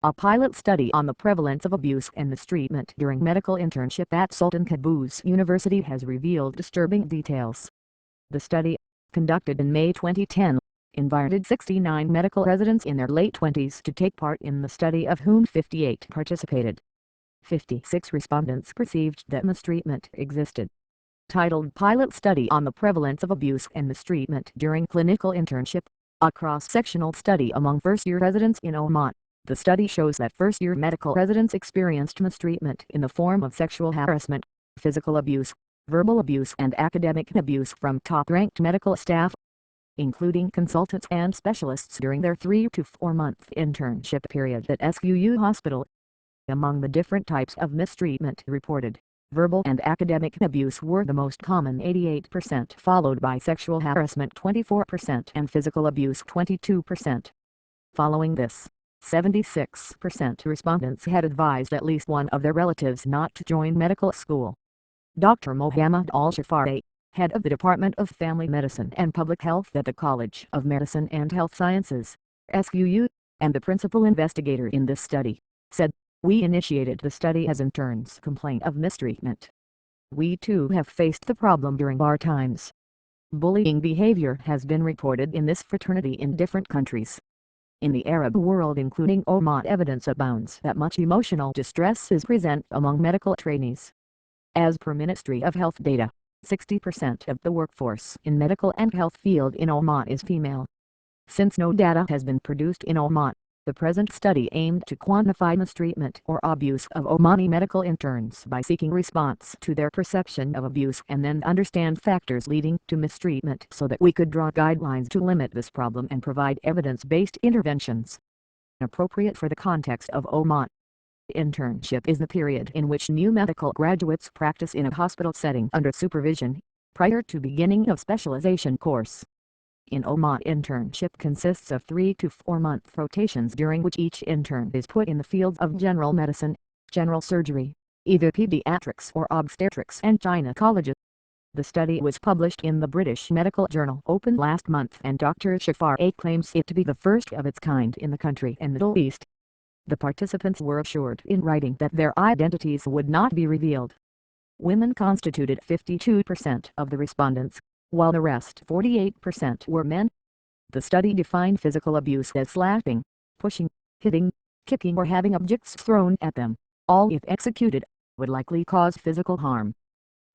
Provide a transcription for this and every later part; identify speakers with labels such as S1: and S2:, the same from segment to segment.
S1: A pilot study on the prevalence of abuse and mistreatment during medical internship at Sultan Qaboos University has revealed disturbing details. The study, conducted in May 2010, invited 69 medical residents in their late 20s to take part in the study, of whom 58 participated. 56 respondents perceived that mistreatment existed. Titled Pilot Study on the Prevalence of Abuse and Mistreatment During Clinical Internship, a cross-sectional study among first-year residents in Oman. The study shows that first-year medical residents experienced mistreatment in the form of sexual harassment, physical abuse, verbal abuse and academic abuse from top-ranked medical staff, including consultants and specialists, during their 3 to 4 month internship period at SQU hospital. Among the different types of mistreatment reported, verbal and academic abuse were the most common, 88%, followed by sexual harassment 24% and physical abuse 22%. Following this, 76% respondents had advised at least one of their relatives not to join medical school. Dr. Mohammed Al-Shafari, head of the Department of Family Medicine and Public Health at the College of Medicine and Health Sciences, SQU, and the principal investigator in this study, said, "We initiated the study as interns complain of mistreatment. We too have faced the problem during our times. Bullying behavior has been reported in this fraternity in different countries. In the Arab world, including Oman, evidence abounds that much emotional distress is present among medical trainees. As per Ministry of Health data, 60% of the workforce in medical and health field in Oman is female. Since no data has been produced in Oman, the present study aimed to quantify mistreatment or abuse of Omani medical interns by seeking response to their perception of abuse and then understand factors leading to mistreatment so that we could draw guidelines to limit this problem and provide evidence-based interventions appropriate for the context of Oman. Internship is the period in which new medical graduates practice in a hospital setting under supervision, prior to beginning of specialization course. In Oman, internship consists of 3 to 4 month rotations during which each intern is put in the fields of general medicine, general surgery, either pediatrics or obstetrics and gynecology. The study was published in the British Medical Journal Open last month, and Dr. Shafari claims it to be the first of its kind in the country and Middle East. The participants were assured in writing that their identities would not be revealed. Women constituted 52% of the respondents, while the rest 48% were men. The study defined physical abuse as slapping, pushing, hitting, kicking or having objects thrown at them, all if executed, would likely cause physical harm.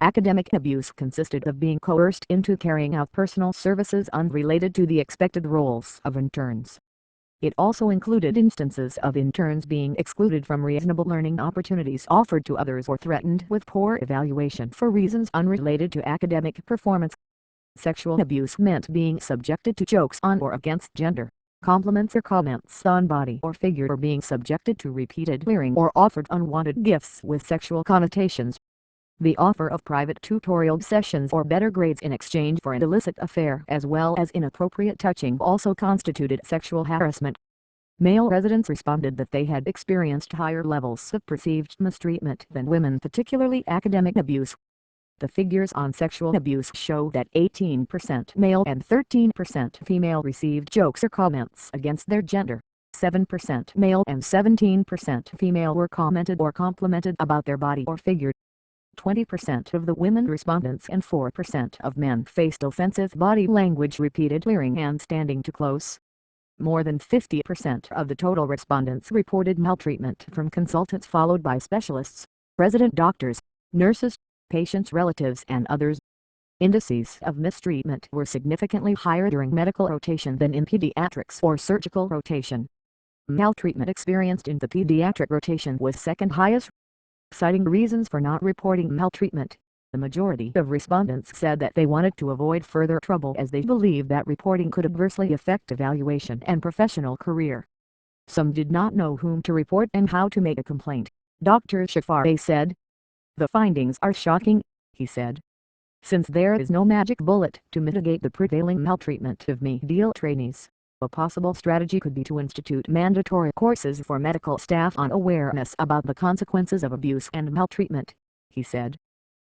S1: Academic abuse consisted of being coerced into carrying out personal services unrelated to the expected roles of interns. It also included instances of interns being excluded from reasonable learning opportunities offered to others or threatened with poor evaluation for reasons unrelated to academic performance. Sexual abuse meant being subjected to jokes on or against gender, compliments or comments on body or figure, or being subjected to repeated wearing or offered unwanted gifts with sexual connotations. The offer of private tutorial sessions or better grades in exchange for an illicit affair, as well as inappropriate touching, also constituted sexual harassment. Male residents responded that they had experienced higher levels of perceived mistreatment than women, particularly academic abuse. The figures on sexual abuse show that 18% male and 13% female received jokes or comments against their gender. 7% male and 17% female were commented or complimented about their body or figure. 20% of the women respondents and 4% of men faced offensive body language, repeated leering and standing too close. More than 50% of the total respondents reported maltreatment from consultants, followed by specialists, resident doctors, nurses, patients' relatives and others. Indices of mistreatment were significantly higher during medical rotation than in pediatrics or surgical rotation. Maltreatment experienced in the pediatric rotation was second highest. Citing reasons for not reporting maltreatment, the majority of respondents said that they wanted to avoid further trouble as they believed that reporting could adversely affect evaluation and professional career. Some did not know whom to report and how to make a complaint, Dr. Shafari said. "The findings are shocking," he said. "Since there is no magic bullet to mitigate the prevailing maltreatment of medical trainees, a possible strategy could be to institute mandatory courses for medical staff on awareness about the consequences of abuse and maltreatment," he said.